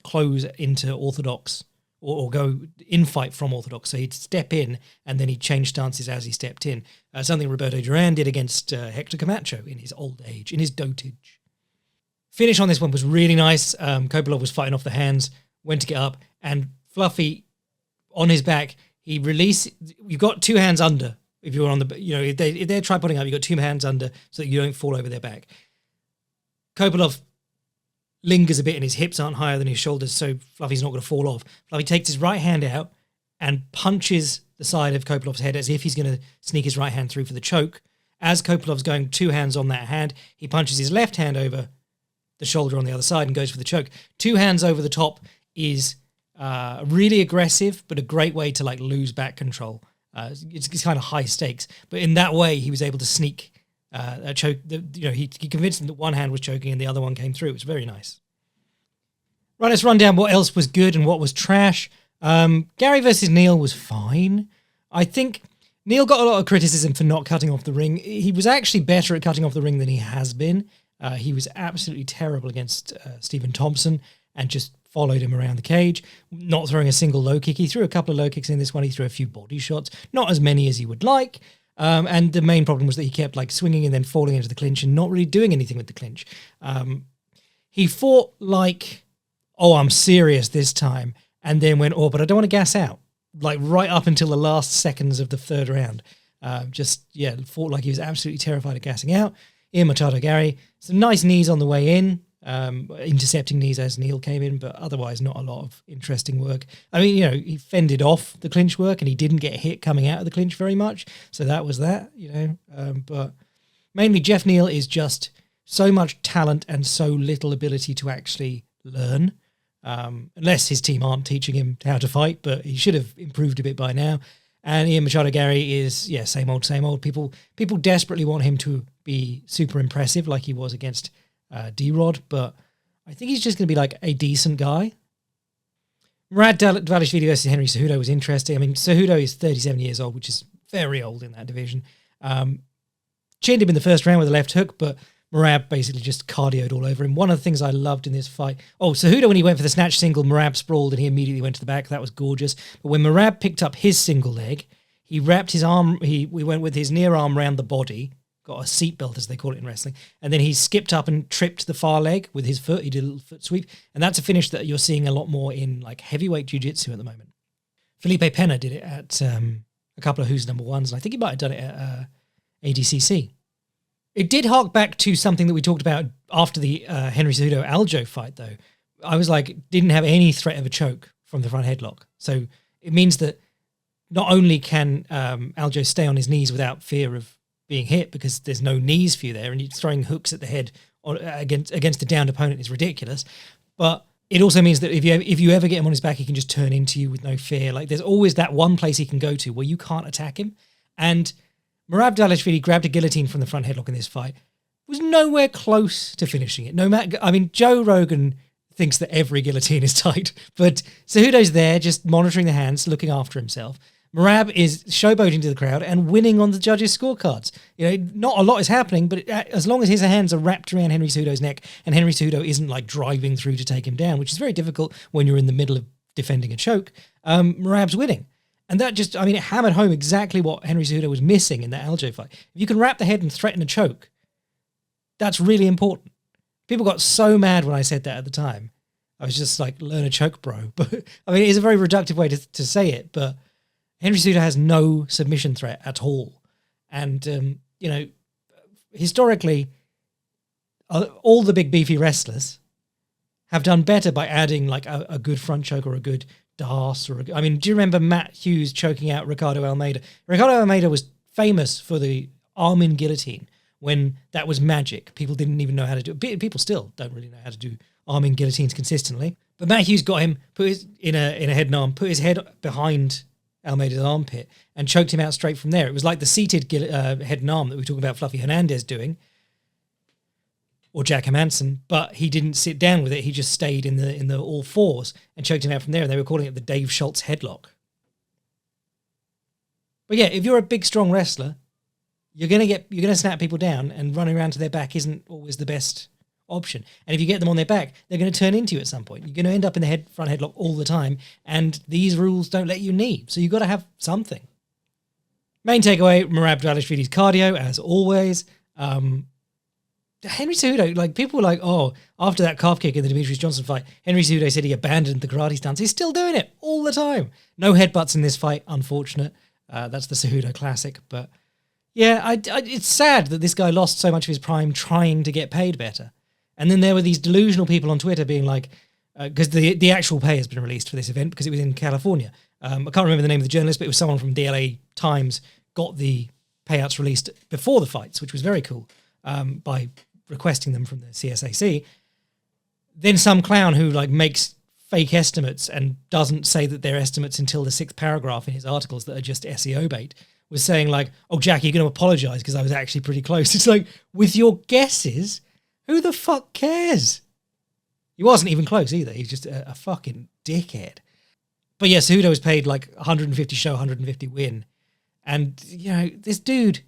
close into orthodox or go in fight from orthodox. So he'd step in and then he'd change stances as he stepped in. Something Roberto Duran did against Hector Camacho in his old age, in his dotage. Finish on this one was really nice. Kopylov was fighting off the hands, went to get up, and Fluffy on his back, he released. You've got two hands under if you're on the, if they're tripoding up, you've got two hands under so that you don't fall over their back. Kopylov lingers a bit and his hips aren't higher than his shoulders, so Fluffy's not going to fall off. Fluffy takes his right hand out and punches the side of Kopylov's head as if he's going to sneak his right hand through for the choke. As Kopylov's going two hands on that hand, he punches his left hand over the shoulder on the other side and goes for the choke. Two hands over the top is really aggressive, but a great way to lose back control. It's kind of high stakes, but in that way he was able to sneak a choke. He convinced them that one hand was choking and the other one came through. It was very nice. Right, let's run down what else was good and what was trash. Gary versus Neil was fine. I think Neil got a lot of criticism for not cutting off the ring. He was actually better at cutting off the ring than he has been. He was absolutely terrible against Stephen Thompson and just followed him around the cage, not throwing a single low kick. He threw a couple of low kicks in this one. He threw a few body shots, not as many as he would like. And the main problem was that he kept swinging and then falling into the clinch and not really doing anything with the clinch. He fought I'm serious this time, and then went, but I don't want to gas out. Right up until the last seconds of the third round. Fought like he was absolutely terrified of gassing out. Ian Machado Gary, some nice knees on the way in, intercepting knees as Neil came in, but otherwise not a lot of interesting work. I mean, he fended off the clinch work and he didn't get hit coming out of the clinch very much. So that was that, but mainly Jeff Neal is just so much talent and so little ability to actually learn, unless his team aren't teaching him how to fight, but he should have improved a bit by now. And Ian Machado Gary is, same old, same old. People desperately want him to be super impressive like he was against D-Rod, but I think he's just going to be a decent guy. Murad Dvalishvili versus Henry Cejudo was interesting. I mean, Cejudo is 37 years old, which is very old in that division. Chinned him in the first round with a left hook, but Murad basically just cardioed all over him. One of the things I loved in this fight... Cejudo, when he went for the snatch single, Murad sprawled and he immediately went to the back. That was gorgeous. But when Murad picked up his single leg, he wrapped his arm... We went with his near arm around the body, got a seatbelt, as they call it in wrestling, and then he skipped up and tripped the far leg with his foot. He did a little foot sweep, and that's a finish that you're seeing a lot more in heavyweight jiu-jitsu at the moment. Felipe Pena did it at a couple of Who's Number Ones, and I think he might have done it at ADCC. It did hark back to something that we talked about after the Henry Cejudo-Aljo fight, though. I was didn't have any threat of a choke from the front headlock. So it means that not only can Aljo stay on his knees without fear of being hit because there's no knees for you there, and you're throwing hooks at the head against a downed opponent is ridiculous. But it also means that if you ever get him on his back, he can just turn into you with no fear. Like, there's always that one place he can go to where you can't attack him. And Merab Dvalishvili grabbed a guillotine from the front headlock in this fight, was nowhere close to finishing it. No matter, I mean, Joe Rogan thinks that every guillotine is tight, but Cejudo's there just monitoring the hands, looking after himself. Merab is showboating to the crowd and winning on the judges' scorecards. Not a lot is happening, but as long as his hands are wrapped around Henry Cejudo's neck and Henry Cejudo isn't like driving through to take him down, which is very difficult when you're in the middle of defending a choke, Merab's winning. And that just, it hammered home exactly what Henry Cejudo was missing in that Aljo fight. If you can wrap the head and threaten a choke, that's really important. People got so mad when I said that at the time. I was just like, learn a choke, bro. But it's a very reductive way to say it, but Henry Cejudo has no submission threat at all. And, historically, all the big beefy wrestlers have done better by adding like a good front choke or a good D'Arce. Do you remember Matt Hughes choking out Ricardo Almeida? Ricardo Almeida was famous for the arm-in guillotine when that was magic. People didn't even know how to do it. People still don't really know how to do arm-in guillotines consistently. But Matt Hughes got him, put his in a head and arm, put his head behind Almeida's armpit and choked him out straight from there. It was like the seated head and arm that we were talking about Fluffy Hernandez doing, or Jack Hermanson, but he didn't sit down with it. He just stayed in the all fours and choked him out from there, and they were calling it the Dave Schultz headlock. But yeah, if you're a big, strong wrestler, you're gonna snap people down, and running around to their back isn't always the best option. And if you get them on their back, they're going to turn into you at some point. You're going to end up in the front headlock all the time, and these rules don't let you knee. So you've got to have something. Main takeaway, Merab Dvalishvili's cardio, as always. Henry Cejudo, like, people were like, oh, after that calf kick in the Demetrius Johnson fight, Henry Cejudo said he abandoned the karate stance. He's still doing it all the time. No headbutts in this fight, unfortunate. That's the Cejudo classic. But yeah, it's sad that this guy lost so much of his prime trying to get paid better. And then there were these delusional people on Twitter being like, because the actual pay has been released for this event because it was in California. I can't remember the name of the journalist, but it was someone from the LA Times got the payouts released before the fights, which was very cool, by requesting them from the CSAC. Then some clown who like makes fake estimates and doesn't say that they're estimates until the 6th paragraph in his articles that are just SEO bait was saying like, oh, Jack, you're going to apologize because I was actually pretty close. It's like, with your guesses, who the fuck cares? He wasn't even close either. He's just a fucking dickhead. But yeah, Cejudo was paid like 150 show, 150 win. And, this dude,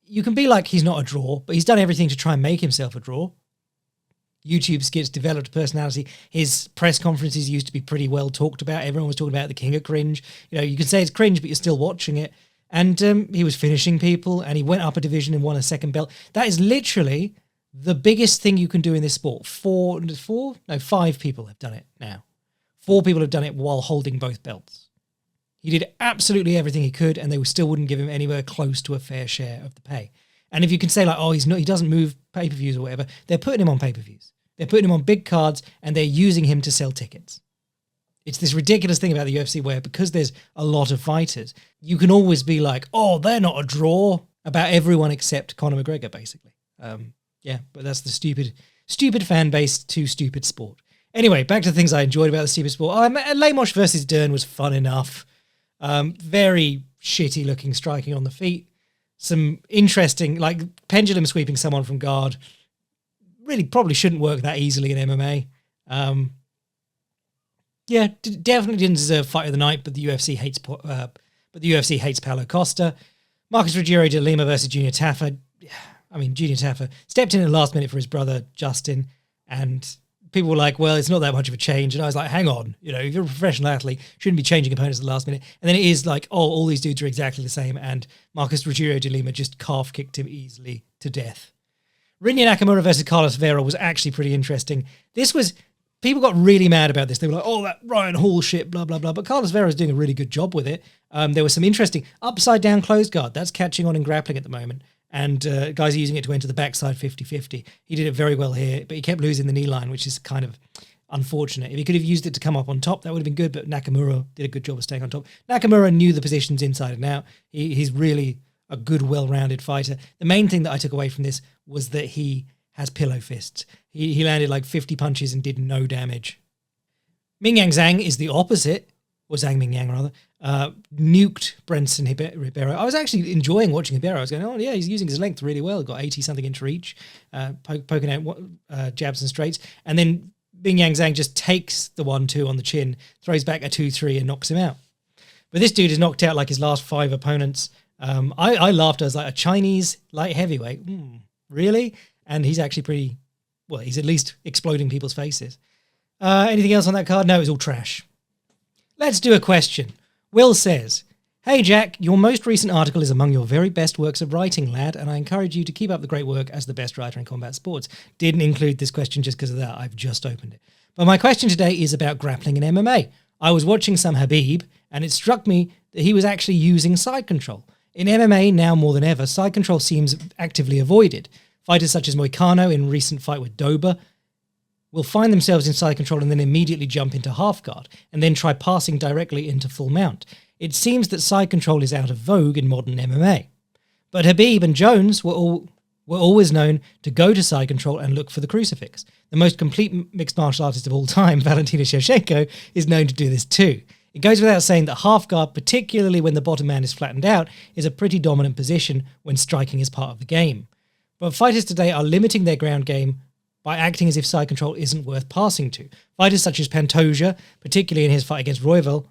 you can be like, he's not a draw, but he's done everything to try and make himself a draw. YouTube skits, developed a personality. His press conferences used to be pretty well talked about. Everyone was talking about the king of cringe. You can say it's cringe, but you're still watching it. And he was finishing people, and he went up a division and won a second belt. That is literally the biggest thing you can do in this sport. 5 people have done it now. 4 people have done it while holding both belts. He did absolutely everything he could, and they still wouldn't give him anywhere close to a fair share of the pay. And if you can say like, oh, he doesn't move pay-per-views or whatever, they're putting him on pay-per-views. They're putting him on big cards, and they're using him to sell tickets. It's this ridiculous thing about the UFC where, because there's a lot of fighters, you can always be like, oh, they're not a draw, about everyone except Conor McGregor, basically. Yeah, but that's the stupid fan base to stupid sport. Anyway, back to the things I enjoyed about the stupid sport. Lemos versus Dern was fun enough. Very shitty looking striking on the feet. Some interesting, like pendulum sweeping someone from guard. Really probably shouldn't work that easily in MMA. Yeah, definitely didn't deserve fight of the night, but the UFC hates Paulo Costa. Marcus Rogério de Lima versus Junior Taffa. Junior Taffa stepped in at the last minute for his brother, Justin, and people were like, well, it's not that much of a change. And I was like, hang on, if you're a professional athlete, shouldn't be changing opponents at the last minute. And then it is like, oh, all these dudes are exactly the same, and Marcus Rogério de Lima just calf-kicked him easily to death. Rinya Nakamura versus Carlos Vera was actually pretty interesting. People got really mad about this. They were like, oh, that Ryan Hall shit, blah, blah, blah. But Carlos Vera is doing a really good job with it. There was some interesting upside-down closed guard. That's catching on in grappling at the moment. And guys are using it to enter the backside 50-50. He did it very well here, but he kept losing the knee line, which is kind of unfortunate. If he could have used it to come up on top, that would have been good, but Nakamura did a good job of staying on top. Nakamura knew the positions inside and out. He's really a good, well-rounded fighter. The main thing that I took away from this was that he has pillow fists. He landed like 50 punches and did no damage. Ming Yang Zhang is the opposite, or Zhang Ming Yang rather, nuked Brenson Ribeiro. I was actually enjoying watching Ribeiro. I was going, oh yeah, he's using his length really well. Got 80-something inch reach, poking out jabs and straights. And then Ming Yang Zhang just takes the 1-2 on the chin, throws back a 2-3 and knocks him out. But this dude is knocked out like his last 5 opponents. I laughed. I was like, a Chinese light heavyweight? Really? And he's actually pretty, well, he's at least exploding people's faces. Anything else on that card? No, it was all trash. Let's do a question. Will says, hey Jack, your most recent article is among your very best works of writing, lad, and I encourage you to keep up the great work as the best writer in combat sports. Didn't include this question just because of that. I've just opened it. But my question today is about grappling in MMA. I was watching some Habib, and it struck me that he was actually using side control. In MMA, now more than ever, side control seems actively avoided. Fighters such as Moicano in recent fight with Dober will find themselves in side control and then immediately jump into half guard, and then try passing directly into full mount. It seems that side control is out of vogue in modern MMA. But Habib and Jones were always known to go to side control and look for the crucifix. The most complete mixed martial artist of all time, Valentina Shevchenko, is known to do this too. It goes without saying that half guard, particularly when the bottom man is flattened out, is a pretty dominant position when striking is part of the game. But fighters today are limiting their ground game by acting as if side control isn't worth passing to. Fighters such as Pantoja, particularly in his fight against Royval,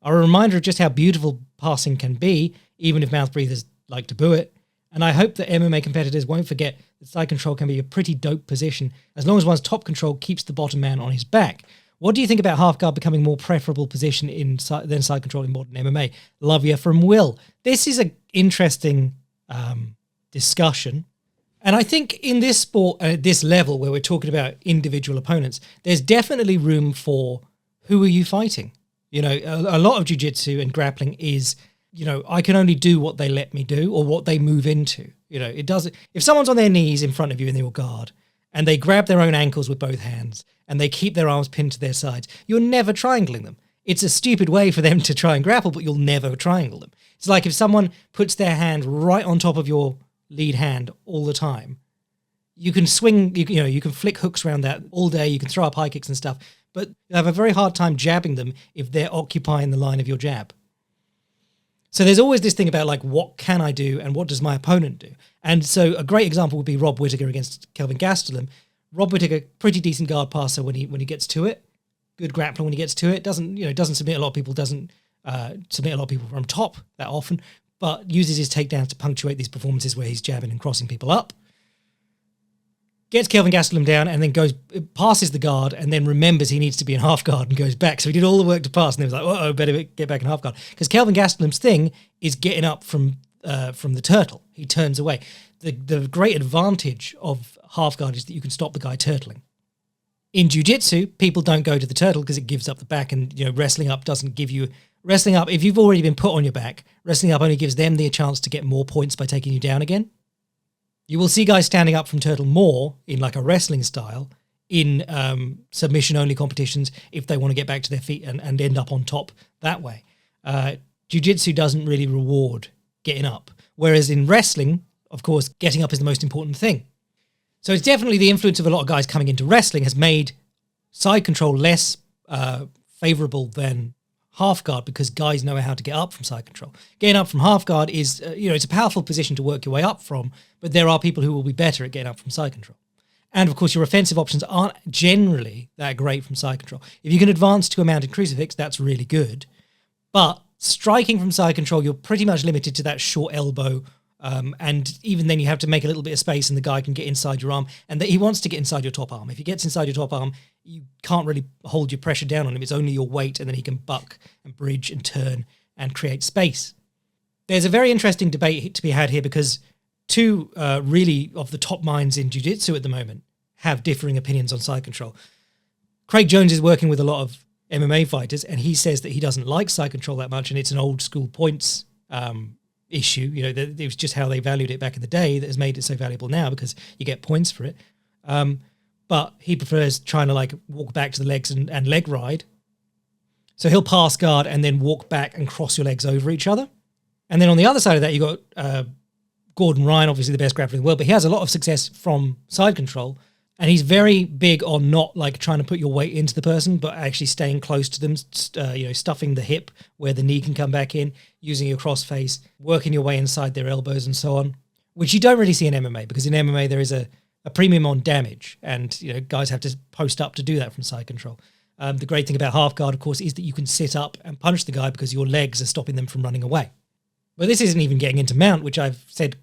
are a reminder of just how beautiful passing can be, even if mouth breathers like to boo it. And I hope that MMA competitors won't forget that side control can be a pretty dope position, as long as one's top control keeps the bottom man on his back. What do you think about half guard becoming more preferable position than side control in modern MMA? Love you from Will. This is an interesting discussion. And I think in this sport, at this level where we're talking about individual opponents, there's definitely room for who are you fighting? You know, a lot of jiu-jitsu and grappling is, you know, I can only do what they let me do or what they move into. You know, it doesn't. If someone's on their knees in front of you in your guard and they grab their own ankles with both hands and they keep their arms pinned to their sides, you're never triangling them. It's a stupid way for them to try and grapple, but you'll never triangle them. It's like if someone puts their hand right on top of your lead hand all the time, you can swing, you can flick hooks around that all day, you can throw up high kicks and stuff, but you have a very hard time jabbing them if they're occupying the line of your jab. So there's always this thing about like, what can I do and what does my opponent do? And so a great example would be Rob Whittaker against Kelvin Gastelum. Rob Whittaker, pretty decent guard passer when he gets to it, good grappler when he gets to it, doesn't submit a lot of people, doesn't submit a lot of people from top that often, but uses his takedowns to punctuate these performances where he's jabbing and crossing people up. Gets Kelvin Gastelum down and then passes the guard and then remembers he needs to be in half guard and goes back. So he did all the work to pass and he was like, uh-oh, better get back in half guard. Because Kelvin Gastelum's thing is getting up from the turtle. He turns away. The great advantage of half guard is that you can stop the guy turtling. In jiu-jitsu, people don't go to the turtle because it gives up the back, and wrestling up doesn't give you... Wrestling up, if you've already been put on your back, wrestling up only gives them the chance to get more points by taking you down again. You will see guys standing up from turtle more in like a wrestling style in submission-only competitions if they want to get back to their feet and end up on top that way. Jiu-jitsu doesn't really reward getting up, whereas in wrestling, of course, getting up is the most important thing. So it's definitely the influence of a lot of guys coming into wrestling has made side control less favourable than half guard, because guys know how to get up from side control. Getting up from half guard is, it's a powerful position to work your way up from, but there are people who will be better at getting up from side control. And of course, your offensive options aren't generally that great from side control. If you can advance to a mounted crucifix, that's really good. But striking from side control, you're pretty much limited to that short elbow. And even then you have to make a little bit of space and the guy can get inside your arm, and he wants to get inside your top arm. If he gets inside your top arm, you can't really hold your pressure down on him. It's only your weight, and then he can buck and bridge and turn and create space. There's a very interesting debate to be had here, because two really of the top minds in jiu-jitsu at the moment have differing opinions on side control. Craig Jones is working with a lot of MMA fighters, and he says that he doesn't like side control that much, and it's an old school points issue. It was just how they valued it back in the day that has made it so valuable now, because you get points for it. But he prefers trying to like walk back to the legs and leg ride. So he'll pass guard and then walk back and cross your legs over each other. And then on the other side of that, you got Gordon Ryan, obviously the best grappler in the world, but he has a lot of success from side control. And he's very big on not like trying to put your weight into the person, but actually staying close to them, stuffing the hip where the knee can come back in, using your crossface, working your way inside their elbows and so on, which you don't really see in MMA, because in MMA there is a premium on damage, and guys have to post up to do that from side control. The great thing about half guard, of course, is that you can sit up and punch the guy because your legs are stopping them from running away. But this isn't even getting into mount, which I've said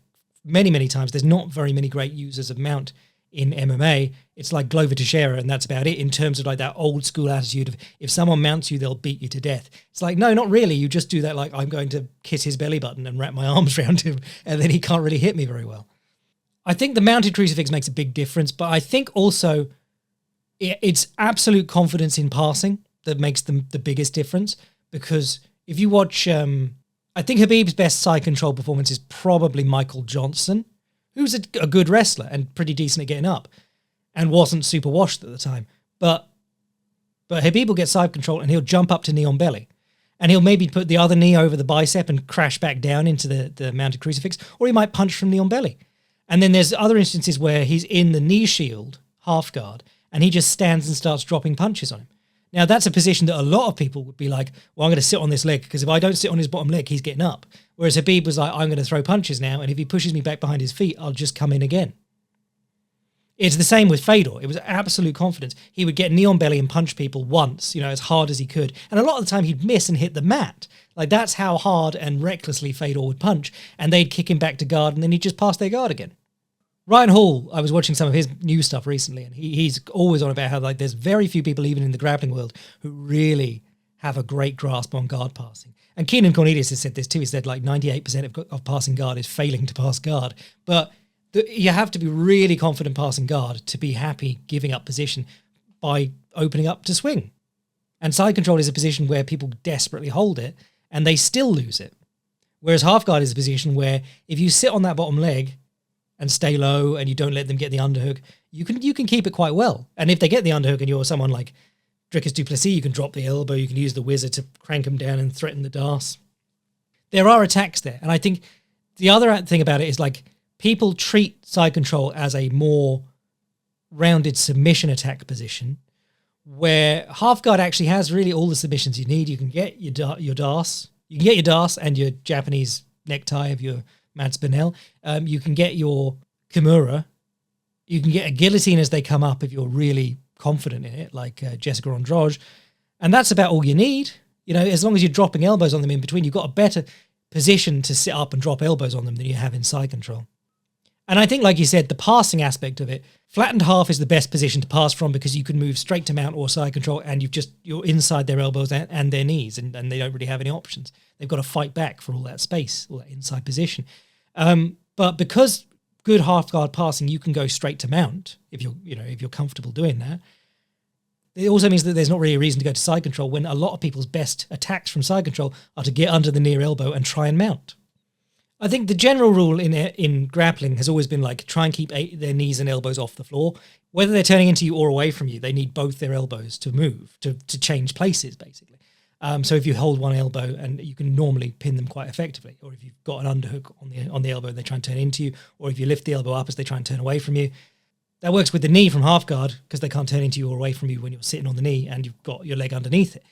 many, many times. There's not very many great users of mount in MMA. It's like Glover Teixeira, and that's about it in terms of like that old school attitude of if someone mounts you, they'll beat you to death. It's like, no, not really. You just do that like I'm going to kiss his belly button and wrap my arms around him, and then he can't really hit me very well. I think the mounted crucifix makes a big difference, but I think also it's absolute confidence in passing that makes them the biggest difference, because if you watch, I think Khabib's best side control performance is probably Michael Johnson, who's a good wrestler and pretty decent at getting up and wasn't super washed at the time. But Khabib will get side control and he'll jump up to knee on belly. And he'll maybe put the other knee over the bicep and crash back down into the mounted crucifix, or he might punch from knee on belly. And then there's other instances where he's in the knee shield, half guard, and he just stands and starts dropping punches on him. Now, that's a position that a lot of people would be like, well, I'm going to sit on this leg, because if I don't sit on his bottom leg, he's getting up. Whereas Khabib was like, I'm going to throw punches now, and if he pushes me back behind his feet, I'll just come in again. It's the same with Fedor. It was absolute confidence. He would get knee on belly and punch people once, as hard as he could. And a lot of the time he'd miss and hit the mat. Like, that's how hard and recklessly Fedor would punch, and they'd kick him back to guard, and then he'd just pass their guard again. Ryan Hall, I was watching some of his new stuff recently, and he's always on about how like there's very few people even in the grappling world who really have a great grasp on guard passing. And Keenan Cornelius has said this too. He said like 98% of passing guard is failing to pass guard. But you have to be really confident passing guard to be happy giving up position by opening up to swing. And side control is a position where people desperately hold it and they still lose it. Whereas half guard is a position where if you sit on that bottom leg and stay low and you don't let them get the underhook, you can keep it quite well. And if they get the underhook and you're someone like Dricus du Plessis, you can drop the elbow, you can use the wizard to crank them down and threaten the Darce. There are attacks there. And I think the other thing about it is like people treat side control as a more rounded submission attack position, where half guard actually has really all the submissions you need. You can get your Darce, you can get your Darce and your Japanese necktie of your Mads Bennell. You can get your Kimura. You can get a guillotine as they come up if you're really confident in it, like Jessica Andrade. And that's about all you need. As long as you're dropping elbows on them in between, you've got a better position to sit up and drop elbows on them than you have in side control. And I think, like you said, the passing aspect of it, flattened half is the best position to pass from because you can move straight to mount or side control and you're inside their elbows and their knees and they don't really have any options. They've got to fight back for all that space, all that inside position. But because good half guard passing, you can go straight to mount if you're comfortable doing that. It also means that there's not really a reason to go to side control when a lot of people's best attacks from side control are to get under the near elbow and try and mount. I think the general rule in grappling has always been like try and keep their knees and elbows off the floor. Whether they're turning into you or away from you, they need both their elbows to move, to change places, basically. So if you hold one elbow, and you can normally pin them quite effectively, or if you've got an underhook on the elbow and they try and turn into you, or if you lift the elbow up as they try and turn away from you. That works with the knee from half guard because they can't turn into you or away from you when you're sitting on the knee and you've got your leg underneath it.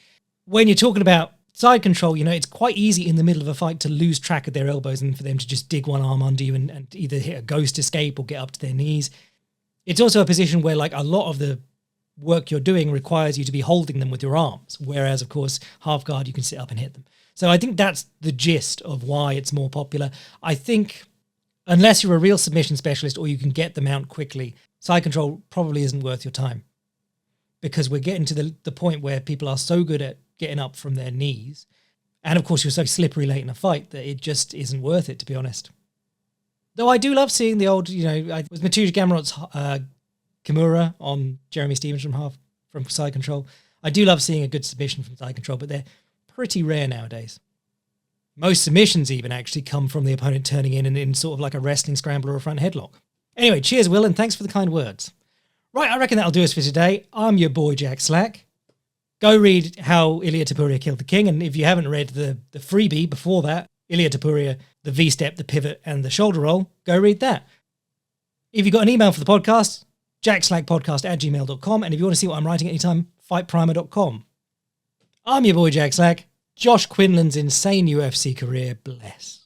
When you're talking about side control, it's quite easy in the middle of a fight to lose track of their elbows and for them to just dig one arm under you and either hit a ghost escape or get up to their knees. It's also a position where like a lot of the work you're doing requires you to be holding them with your arms, whereas, of course, half guard, you can sit up and hit them. So I think that's the gist of why it's more popular. I think unless you're a real submission specialist or you can get them out quickly, side control probably isn't worth your time because we're getting to the point where people are so good at getting up from their knees. And, of course, you're so slippery late in a fight that it just isn't worth it, to be honest. Though I do love seeing the old, it was Mateusz Gamrot's Kimura on Jeremy Stevens from side control. I do love seeing a good submission from side control, but they're pretty rare nowadays. Most submissions even actually come from the opponent turning in sort of like a wrestling scramble or a front headlock. Anyway, cheers, Will, and thanks for the kind words. Right, I reckon that'll do us for today. I'm your boy, Jack Slack. Go read How Ilia Topuria Killed the King, and if you haven't read the freebie before that, Ilia Topuria, the V-step, the pivot, and the shoulder roll, go read that. If you've got an email for the podcast, jackslackpodcast@gmail.com. And if you want to see what I'm writing anytime, fightprimer.com. I'm your boy Jack Slack. Josh Quinlan's insane UFC career bless.